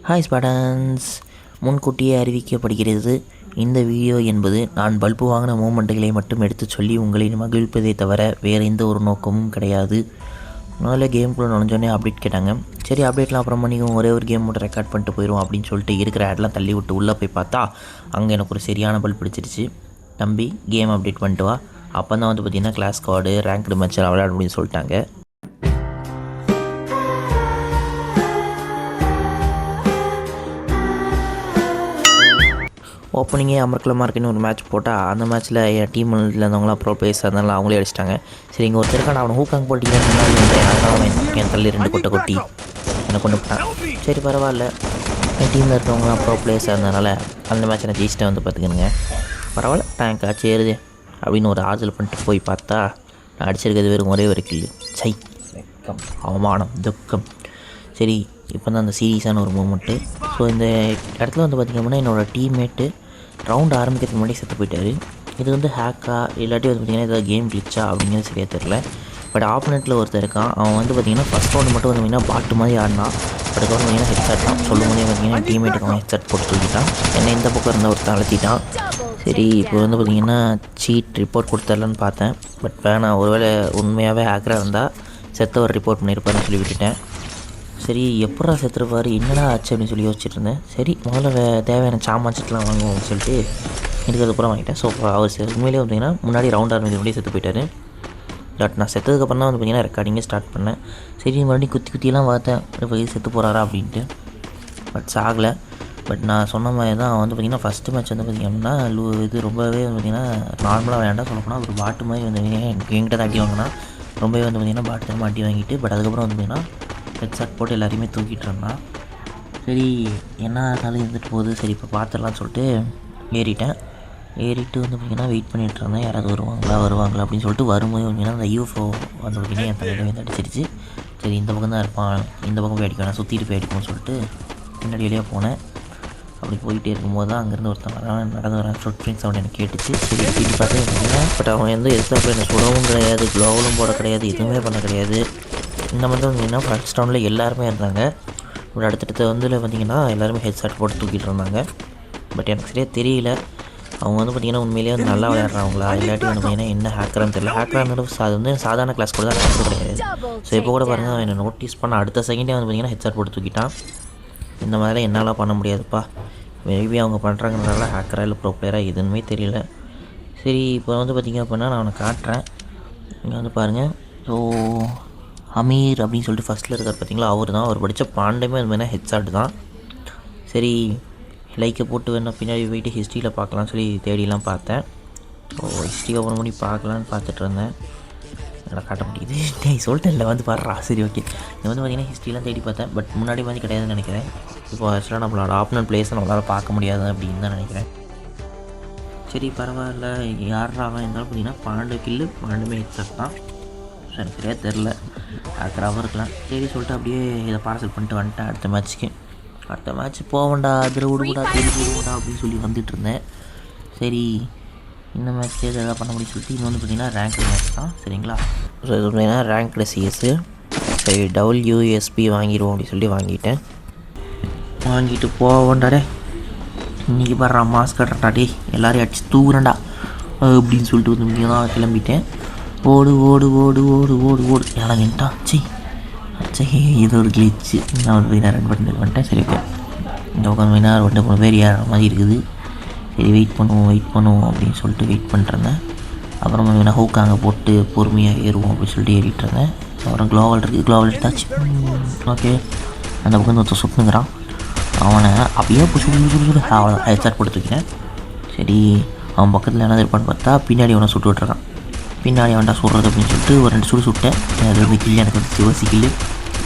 Hi ஸ்பாடன்ஸ், முன்கூட்டியே அறிவிக்கப்படுகிறது. இந்த வீடியோ என்பது நான் பல்பு வாங்கின மூமெண்ட்டுகளை மட்டும் எடுத்து சொல்லி உங்களை மகிழ்ப்பதை தவிர வேறு எந்த ஒரு நோக்கமும் கிடையாது. முதல்ல கேமுக்குள்ளே நுழைஞ்சோடனே அப்டேட் கேட்டாங்க. சரி, அப்டேட்லாம் அப்புறம் பண்ணிக்கும், ஒரே ஒரு கேம் மட்டும் ரெக்கார்ட் பண்ணிட்டு போயிடும் அப்படின்னு சொல்லிட்டு இருக்கிற ஆட்லாம் தள்ளி விட்டு உள்ளே போய் பார்த்தா அங்கே எனக்கு ஒரு சரியான பல்ப் பிடிச்சிருச்சு. தம்பி, கேம் அப்டேட் பண்ணிட்டு வா, அப்போ தான் வந்து பார்த்திங்கன்னா கிளாஸ் கார்டு ரேங்க்டு மேட்ச் விளையாட அப்படின்னு சொல்லிட்டாங்க. ஓப்பனிங்கே அமர்க்கலமாக இருக்குன்னு ஒரு மேட்ச் போட்டால் அந்த மேட்ச்சில் என் டீமில் இருந்தவங்களாம் ப்ரோ பிளேயர்ஸ் அதனால அவங்களே அடிச்சிட்டாங்க. சரி, இங்கே ஒருத்தருக்கான அவனை ஹூக்காங் போட்டிங்கன்னு அதனால் அவன் என் தள்ளி 2 கொட்டை கொட்டி என்னை கொண்டு போட்டான். சரி, பரவாயில்ல, என் டீமில் இருக்கவங்களாம் ப்ரோ பிளேயர்ஸ் இருந்ததுனால அந்த மேட்ச் நான் ஜெயிச்சிட்டேன். வந்து பார்த்துக்கணுங்க, பரவாயில்ல, டேங்க் ஆச்சு ஏறுது அப்படின்னு ஒரு ஆறுதல் பண்ணிட்டு போய் பார்த்தா நான் அடிச்சிருக்கிறது வெறும் ஒரே ஒரு கில்லு. சை, வெக்கம், அவமானம், துக்கம். சரி, இப்போ தான் அந்த சீரியஸான ஒரு மூமெண்ட்டு. ஸோ இந்த இடத்துல வந்து பார்த்திங்கன்னா என்னோடய டீம்மேட்டு ரவுண்ட் ஆரம்பிக்கிறதுக்கு முன்னாடி செத்து போயிட்டார். இது வந்து ஹேக்கா இல்லாட்டி வந்து பார்த்திங்கன்னா ஏதாவது கேம் கிளிச்சா அப்படிங்கிறது சரியாக தெரில. பட் ஆப்போனெண்ட்டில் ஒருத்தர் இருக்கான். அவன் வந்து பார்த்திங்கன்னா ஃபஸ்ட் ரவுண்டு மட்டும் வந்து பார்த்திங்கன்னா பாட்டு மாதிரி ஆடினான். அதுக்கப்புறம் பார்த்திங்கன்னா ஹெட்செட் தான் சொல்லும் போதே பார்த்திங்கன்னா டீம்மேட்டுக்கு அவன் ஹெட்செட் போட்டு தூக்கிட்டான். என்னை இந்த பக்கம் இருந்தால் ஒருத்தர் அழுத்திட்டான். சரி, இப்போ வந்து பார்த்திங்கன்னா சீட் ரிப்போர்ட் கொடுத்துடலான்னு பார்த்தேன். பட் வேணாம், ஒருவேளை உண்மையாகவே ஹேக்கராக இருந்தால் செத்தவர் ரிப்போர்ட் பண்ணியிருப்பாருன்னு சொல்லி விட்டுட்டேன். சரி, எப்படா செத்துருப்பார், என்னடா ஆச்சு அப்படின்னு சொல்லி யோசிச்சுட்டு இருந்தேன். சரி, முதல்ல தேவையான சாமான் செட்டுலாம் வாங்குவோம்னு சொல்லிட்டு இருக்கிறது பூரா வாங்கிட்டேன். ஸோ அவர் உண்மையிலே பார்த்திங்கன்னா முன்னாடி ரவுண்ட் ஆரம்பிக்க முன்னாடி செத்து போயிட்டார். பட் நான் செத்ததுக்கப்புறம் தான் வந்து பார்த்திங்கன்னா ரெக்கார்டிங்கே ஸ்டார்ட் பண்ணேன். சரி, மறுபடியும் குத்திலாம் பார்த்தேன், இப்போ செத்து போகிறாரா அப்படின்ட்டு. பட் சாகலை. பட் நான் சொன்ன மாதிரி தான் அவன் வந்து பார்த்திங்கன்னா ஃபஸ்ட்டு மேட்ச் வந்து பார்த்திங்கன்னா இது ரொம்பவே வந்து பார்த்திங்கன்னா நார்மலாக விளையாண்டா சொல்லப்போனால் ஒரு பாட்டு மாதிரி வந்து என்கிட்ட தான் அடி வாங்கினா ரொம்பவே வந்து பார்த்திங்கன்னா பாட்டு தரமாக அடி வாங்கிட்டு. பட் அதுக்கப்புறம் வந்து பார்த்திங்கன்னா ஹெட்செட் போட்டு எல்லாரையுமே தூக்கிட்டு இருந்தான். சரி, என்ன ஆனாலும் இருந்துட்டு போகுது, சரி இப்போ பார்த்துடலான்னு சொல்லிட்டு ஏறிட்டு வந்து பார்த்திங்கன்னா வெயிட் பண்ணிகிட்டு இருந்தேன். யாராவது வருவாங்களா அப்படின்னு சொல்லிட்டு வரும்போது பார்த்திங்கன்னா அந்த யூஎஃப்ஓ வந்து பார்த்திங்கன்னா என் தலையில் வந்து அடிச்சிருச்சு. சரி, இந்த பக்கம் தான் இருப்பான், இந்த பக்கம் போய் அடிக்கணும், சுற்றிட்டு போய் அடிக்கணும்னு சொல்லிட்டு பின்னாடி வெளியே போனேன். அப்படி போயிட்டே இருக்கும்போது தான் அங்கேருந்து ஒருத்தன் நடந்து வரேன். ஃபுட் பிரிண்ட் சவுண்ட் எனக்கு கேட்டுச்சு. சரி, திட்டி பார்த்தே பார்த்திங்கன்னா பட் அவன் வந்து எதிர்த்தாப்புல எனக்கு சுடவும் கிடையாது, க்ளோவலும் போட கிடையாது, எதுவுமே பண்ண கிடையாது. இந்த மாதிரி தான் பார்த்திங்கன்னா ஃபர்ஸ்ட் ரவுண்டில் எல்லாருமே இருந்தாங்க. ஒரு அடுத்தடுத்த வந்து பார்த்திங்கன்னா எல்லாருமே ஹெட்செட் போட்டு தூக்கிட்டு இருந்தாங்க. பட் எனக்கு சரியாக தெரியல அவங்க வந்து பார்த்திங்கன்னா உண்மையிலேயே வந்து நல்லா விளையாடுறாங்களா இல்லாட்டி வந்து பார்த்திங்கன்னா என்ன ஹேக்கரான்னு தெரியல. ஹேக்கராக அது வந்து சாதாரண கிளாஸ் கூட தான் ஹேக்கர் கிடையாது. ஸோ இப்போ கூட பாருங்கள், அவன் என்னை நோட்டீஸ் பண்ண அடுத்த செகண்டே வந்து பார்த்திங்கன்னா ஹெட்செட் போட்டு தூக்கிட்டான். இந்த மாதிரிலாம் என்னால் பண்ண முடியாதுப்பா. மேபி அவங்க பண்ணுறாங்கனால ஹேக்கராக இல்லை ப்ரோ பிளேயராக எதுவுமே தெரியல. சரி, இப்போ வந்து பார்த்திங்க அப்படின்னா நான் அவனை காட்டுறேன். இங்கே வந்து பாருங்கள். ஸோ அமீர் அப்படின்னு சொல்லிட்டு ஃபஸ்ட்டில் இருக்கார் பார்த்திங்களா, அவர் படித்த பாண்டமே அது மாதிரி ஹெட்செட் தான். சரி, லைக்கை போட்டு வேணா பின்னாடி போயிட்டு ஹிஸ்ட்ரியில் பார்க்கலான்னு சொல்லி தேடிலாம் பார்த்தேன். ஸோ ஹிஸ்ட்ரி ஓப்பன் பண்ணி பார்க்கலான்னு பார்த்துட்டு இருந்தேன். என்னால் காட்ட முடியுது, சொல்லிட்டேன் இல்லை வந்து பாடுறா. சரி, ஓகே, இது வந்து பார்த்திங்கன்னா ஹிஸ்ட்ரிலாம் தேடி பார்த்தேன். பட் முன்னாடி மாதிரி கிடையாதுன்னு நினைக்கிறேன். இப்போ ஆக்சுவலாக நம்மளோட ஆப்னல் பிளேஸை நம்மளால் பார்க்க முடியாது அப்படின்னு தான் நினைக்கிறேன். சரி, பரவாயில்ல, யாராக இருந்தாலும் பார்த்திங்கன்னா 12 கில்லு 12மே ஹெட்செட் தான். எனக்கு சரியாக தெரில, ஹேக்கராகவும் இருக்கலாம். சரி சொல்லிட்டு அப்படியே இதை பார்சல் பண்ணிட்டு வந்துட்டேன். அடுத்த மேட்ச் போவேண்டா, அதில் விடுவிடா அப்படின்னு சொல்லி வந்துட்டு இருந்தேன். சரி, இந்த மேட்ச்லேயே எதாவது பண்ண முடியும் சொல்லிட்டு இது வந்து பார்த்திங்கன்னா ரேங்க்டு மேட்ச் தான். சரிங்களா, ஸோ இது பார்த்திங்கன்னா ரேங்க்டு சிஎஸ்ஸு. சரி, WSP வாங்கிடுவோம் அப்படின்னு சொல்லி வாங்கிட்டு போவேண்டாடே. இன்றைக்கி பாடுறா மாஸ்க் கட்டுறாடே, எல்லோரையும் அடிச்சு தூக்குறேன்டா அப்படின்னு சொல்லிட்டு வந்து இங்கே தான் கிளம்பிட்டேன். ஓடு ஏன்னா நின்ட்டான். சரி, இது ஒரு கிளிச்சு. நான் ஒரு 2 பட்டன் வந்துட்டேன். சரி, ஓகே, இந்த உட்காந்து 2-3 பேர் ஏற மாதிரி இருக்குது. சரி, வெயிட் பண்ணுவோம் அப்படின்னு சொல்லிட்டு வெயிட் பண்ணிட்டுருந்தேன். அப்புறமா வேணால் ஹூக் அங்கே போட்டு பொறுமையாக ஏறுவோம் அப்படின்னு சொல்லிட்டு ஏறிட்டு இருந்தேன். அப்புறம் க்ளோவல் எடுத்தாச்சு. ஓகே, அந்த பக்கம் ஒருத்தர் சுட்டுங்கிறான். அவனை அப்படியே சுடு அவ்வளோ ஹெட்செட் போட்டு தூக்கினேன். சரி, அவன் பக்கத்தில் என்ன இருப்பான்னு பார்த்தா பின்னாடி அவனை சுட்டு விட்டுறான். பின்னாடி அவன்டா சுடுறது அப்படின்னு சொல்லிட்டு ஒரு 2 சுட்டேன். அது வந்து கில்லு எனக்கு வந்து சிவசி கில்லு.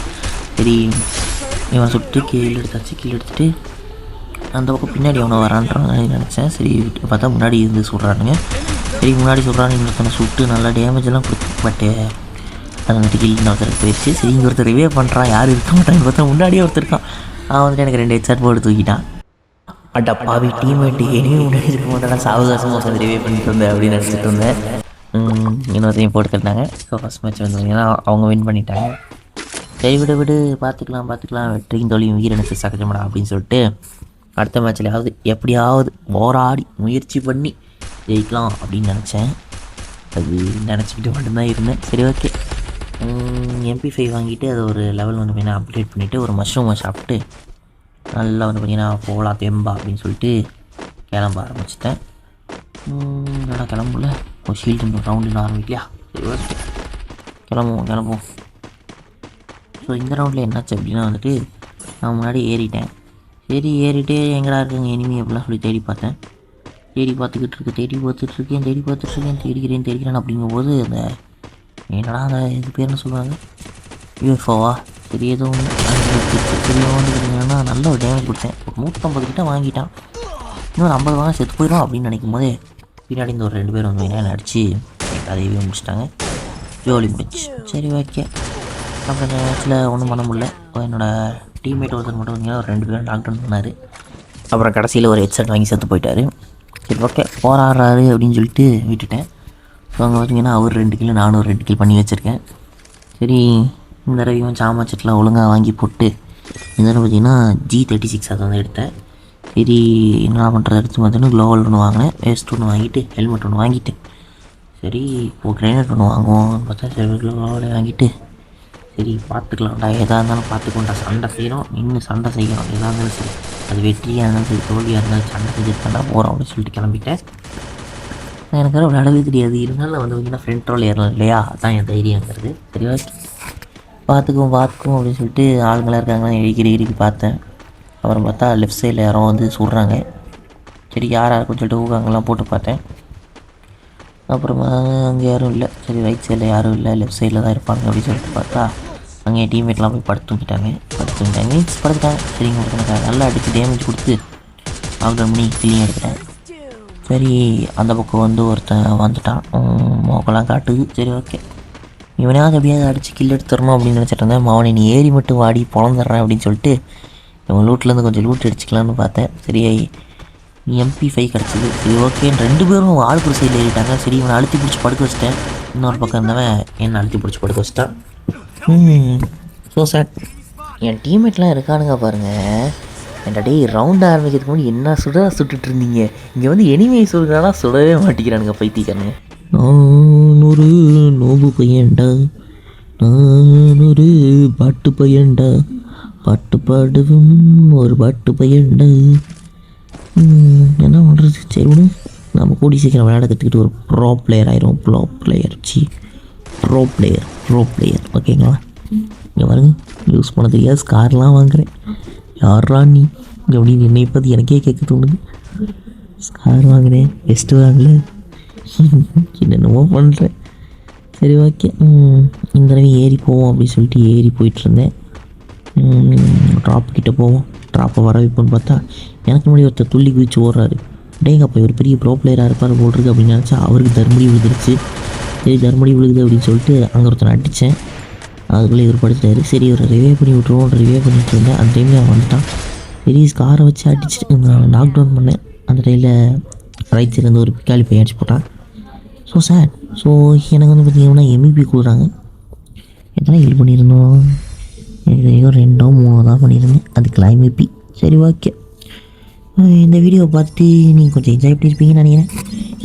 சரி, இவன் சுட்டு கீழே எடுத்துட்டு அந்த பக்கம் பின்னாடி அவனை வரான்றான்னு நினச்சேன். சரி, பார்த்தா முன்னாடி இருந்து சுடுறானுங்க. சரி, முன்னாடி சுடுறான்னு இன்னொருத்தனை சுட்டு நல்லா டேமேஜ் எல்லாம் கொடுத்து. பட்டு அது வந்துட்டு கில்லு ஒருத்தருக்கு போயிடுச்சு. சரி, இங்கே ஒருத்தர் ரிவே பண்ணுறான், யாரும் இருக்க மாட்டான்னு பார்த்தா முன்னாடியே ஒருத்தர் இருக்கான். அவன் வந்துட்டு எனக்கு 2 ஹெட்செட் போட்டு தூக்கிட்டான். அட்டா பாவி, டீம்மேட்டு இனியும் முன்னாடி இருக்க மாட்டேன், சாவகாசமாக ரிவே பண்ணிட்டு இருந்தேன் அப்படின்னு நினச்சிட்டு இருந்தேன். இன்னொருத்தையும் போட்டு தட்டாங்க. ஸோ ஃபஸ்ட் மேட்ச் வந்து பார்த்திங்கன்னா அவங்க வின் பண்ணிட்டாங்க. சரி விடு விடு பார்த்துக்கலாம் வெற்றியும் தோல்வியும் வீரனுக்கு சகஜமாடா அப்படின்னு சொல்லிட்டு அடுத்த மேட்ச்லையாவது எப்படியாவது போராடி முயற்சி பண்ணி ஜெயிக்கலாம் அப்படின்னு நினச்சேன். அது நினச்சிக்கிட்டு மட்டும்தான் இருந்தேன். சரி ஓகே, MP5 வாங்கிட்டு அதை ஒரு லெவல் வந்து பார்த்திங்கன்னா அப்கிரேட் பண்ணிவிட்டு ஒரு மஷ்ரூமை சாப்பிட்டு நல்லா வந்து பார்த்திங்கன்னா போகலாம் தெம்பா அப்படின்னு சொல்லிட்டு கிளம்ப ஆரம்பிச்சிட்டேன். என்னடா கிளம்புல ஒரு ஷீல்டு ரவுண்டு ஆரம்பிக்கலையா? சரி ஓகே கிளம்புவோம். ஸோ இந்த ரவுண்டில் என்னாச்சு அப்படின்னா வந்துட்டு நான் முன்னாடி ஏறிட்டேன். சரி ஏறிட்டே எங்கடா இருக்குங்க எனிமி அப்படிலாம் சொல்லி தேடி பார்த்தேன். தேடி பார்த்துட்ருக்கேன் தேடிக்கிறேன் அப்படிங்கும்போது அந்த என்னடா அந்த இது பேர் என்ன சொல்லுவாங்க, UFOவா? சரி ஏதோ ஒன்று தெரியாதுன்னா நல்ல ஒரு டேமேஜ் கொடுத்தேன். ஒரு 150 கிட்ட வாங்கிட்டான். இன்னொரு 50 வாங்க செத்து போயிடும் அப்படின்னு நினைக்கும் போதே பின்னாடி இந்த ஒரு 2 பேர் வந்து என்ன அடித்து அதையவே முடிச்சிட்டாங்க. ஜோலி முடிச்சு. சரி ஓகே, அப்புறம் இந்த மேட்ச்சில் ஒன்றும் பண்ண முடியல. என்னோடய டீம்மேட் ஒருத்தர் மட்டும் வந்தீங்கன்னா ஒரு 2 பேரும் டாக்டர் பண்ணார். அப்புறம் கடைசியில் ஒரு ஹெட்செட் வாங்கி செத்து போயிட்டார். சரி ஓகே போராடுறாரு அப்படின்னு சொல்லிட்டு விட்டுட்டேன். ஸோ அங்கே பார்த்தீங்கன்னா அவர் 2 கிலோ நானும் 2 கிலோ பண்ணி வச்சுருக்கேன். சரி இந்த தடவையும் சாமாச்செட்லாம் ஒழுங்காக வாங்கி போட்டு இந்த தடவை பார்த்தீங்கன்னா G36 அதை வந்து எடுத்தேன். சரி என்ன பண்ணுறது எடுத்து பார்த்தீங்கன்னா க்ளோவல் ஒன்று வாங்கினேன், வேஸ்ட் ஒன்று வாங்கிட்டு ஹெல்மெட் ஒன்று வாங்கிட்டு சரி இப்போது கிரைனேட் ஒன்று வாங்குவோம்னு பார்த்தா சரி க்ளோவலை வாங்கிட்டு சரி பார்த்துக்கலாம்டா, எதாக இருந்தாலும் பார்த்துக்கோண்டா, சண்டை செய்யணும் நின்று சண்டை செய்யணும், எதாக இருந்தாலும் சரி அது வெற்றியாக இருந்தாலும் சரி தோல்வியாக இருந்தாலும் சண்டை செஞ்சுட்டு தாண்டா போகிறோம் அப்படின்னு சொல்லிட்டு கிளம்பிட்டேன். எனக்கு வேறு விளையாடவே தெரியாது, இருந்தாலும் வந்து பார்த்தீங்கன்னா ஃப்ரெண்ட் ரோல் ஏறலாம் இல்லையா, அதுதான் என் தைரியங்கிறது. சரி ஓகே பார்த்துக்குவோம் அப்படின்னு சொல்லிட்டு ஆளுங்களாக இருக்காங்களா இறுக்கி பார்த்தேன். அப்புறம் பார்த்தா லெஃப்ட் சைடில் யாரும் வந்து சொல்கிறாங்க. சரி யாருன்னு சொல்லிட்டு ஊக்காங்கெல்லாம் போட்டு பார்த்தேன். அப்புறமா அங்கே யாரும் இல்லை. சரி ரைட் சைடில் யாரும் இல்லை, லெஃப்ட் சைடில் தான் இருப்பாங்க அப்படின்னு சொல்லிட்டு பார்த்தா அங்கே என் டீம்மேட்லாம் போய் படுத்துட்டாங்க. சரிங்க எனக்கு நல்லா அடித்து டேமேஜ் கொடுத்து லாக்டவுன் பண்ணி கிளியும் எடுக்கிறேன். சரி அந்த பக்கம் வந்து ஒருத்தன் வந்துட்டான், மோக்கெல்லாம் காட்டுது. சரி ஓகே இவனையாவது எப்படியாவது அடித்து கில் எடுத்துடணும் அப்படின்னு நினச்சிட்டு இருந்தேன். அவனை நீ ஏறி மட்டும் வாடி பொழந்துடுறேன் அப்படின்னு சொல்லிட்டு இவன் லூட்லேருந்து கொஞ்சம் லூட் அடிச்சிக்கலான்னு பார்த்தேன். சரி MP5 கிடச்சிது. சரி ஓகேன்னு 2 பேரும் ஆளுக்கு சைடில் ஏறிட்டாங்க. சரி இவனை அழுத்தி பிடிச்சி படுக்க வச்சிட்டேன். இன்னொரு பக்கம் இருந்தவன் என்ன அழுத்தி பிடிச்சி படுக்க வச்சிட்டான். ஸோ சார் என் டீம்மேட்லாம் இருக்கானுங்க பாருங்கள். என்டா டே ரவுண்ட் ஆரம்பிக்கிறதுக்கு முன்னாடி என்ன சுட்டுட்டு இருந்தீங்க, இங்கே வந்து எனிமே சொல்கிறானா சுடவே மாட்டேங்கிறானுங்க பைத்தியக்காரனுங்க. நான் ஒரு நோம்பு பையன்டா, நான் ஒரு பாட்டு பையன்டா, பாட்டு பாடுவும் ஒரு பாட்டு பையன்டா. என்ன பண்ணுறது, சரி விடு நம்ம கூடி சீக்கிரம் விளையாட கற்றுக்கிட்டு ஒரு ப்ரோ பிளேயர் ஆயிரும். ப்ரோ பிளேயர் ஓகேங்களா. இங்கே பாருங்க யூஸ் பண்ண தெரியாது ஸ்கார்லாம் வாங்குகிறேன். யாரா நீ அப்படின்னு என்னை பற்றி எனக்கே கேட்க தோணுது. ஸ்கார் வாங்கினேன், பெஸ்ட்டு வாங்கலை, என்னென்னமோ பண்ணுறேன். சரி ஓகே இந்த தடவை ஏறி போவோம் அப்படின்னு சொல்லிட்டு ஏறி போயிட்டுருந்தேன். ட்ராப் கிட்டே போவோம். ட்ராப்பை வர வைப்போன்னு பார்த்தா எனக்கு முன்னாடி ஒருத்தர் துள்ளி குதிச்சு ஓடுறாரு. டேங்க அப்போ ஒரு பெரிய ப்ரோ பிளேயராக இருப்பார் போட்டிருக்கு அப்படின்னு நினச்சா அவருக்கு தர்மடி விழுந்துருச்சு. சரி தர்மடி விழுகுது அப்படின்னு சொல்லிட்டு அங்கே ஒருத்தனை அடித்தேன். அதுக்குள்ளே இவர் படுத்துட்டாரு. சரி ஒரு ரிவே பண்ணி விட்ருவோம், ரிவே பண்ணிகிட்டு இருந்தேன். அந்த டைமில் அவன் வந்துட்டான். சரி காரை வச்சு அடிச்சுட்டு நான் லாக் டவுன் பண்ணேன். அந்த டைமில் ரைட் சைட்லேருந்து ஒரு பிக்காளி பையன் அடிச்சு போட்டான். So sad. ஸோ எனக்கு வந்து பார்த்திங்கன்னா MVP கொடுக்குறாங்க. எத்தனை ஹெல்ப் பண்ணியிருந்தோம், எனக்கு 2 3 தான் பண்ணியிருந்தேன், அதுக்கெல்லாம் MVP. சரி ஓகே இந்த வீடியோவை பார்த்துட்டு நீங்கள் கொஞ்சம் என்ஜாய் பண்ணியிருப்பீங்கன்னு நினைக்கிறேன்.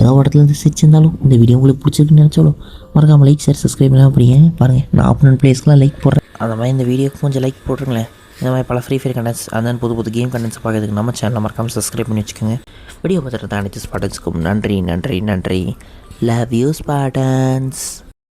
ஏதோ இடத்துலேருந்து சிரிச்சிருந்தாலும் இந்த வீடியோ உங்களுக்கு பிடிச்சிருக்குன்னு நினச்சாலும் மறக்காமல் லைக் ஷேர் சப்ஸ்கிரைப் பண்ணால் அப்படிங்க பாருங்கள். நான் ஆப்போனன்ட் பிளேஸ்க்கெலாம் லைக் போடுறேன். அந்த மாதிரி இந்த வீடியோக்கு கொஞ்சம் லைக் போட்டுருங்களேன். இந்த மாதிரி பல ஃப்ரீ ஃபயர் கண்டென்ட்ஸ் அந்த புது கேம் கண்டென்ட்ஸ் பார்க்கறதுக்கு நம்ம சேனலை மறக்காமல் சப்ஸ்கிரைப் பண்ணி வச்சுக்கோங்க. வீடியோ பார்த்துட்டு அனைத்து ஸ்பாட்டன்ஸ்க்கும் நன்றி. Love you Spartans.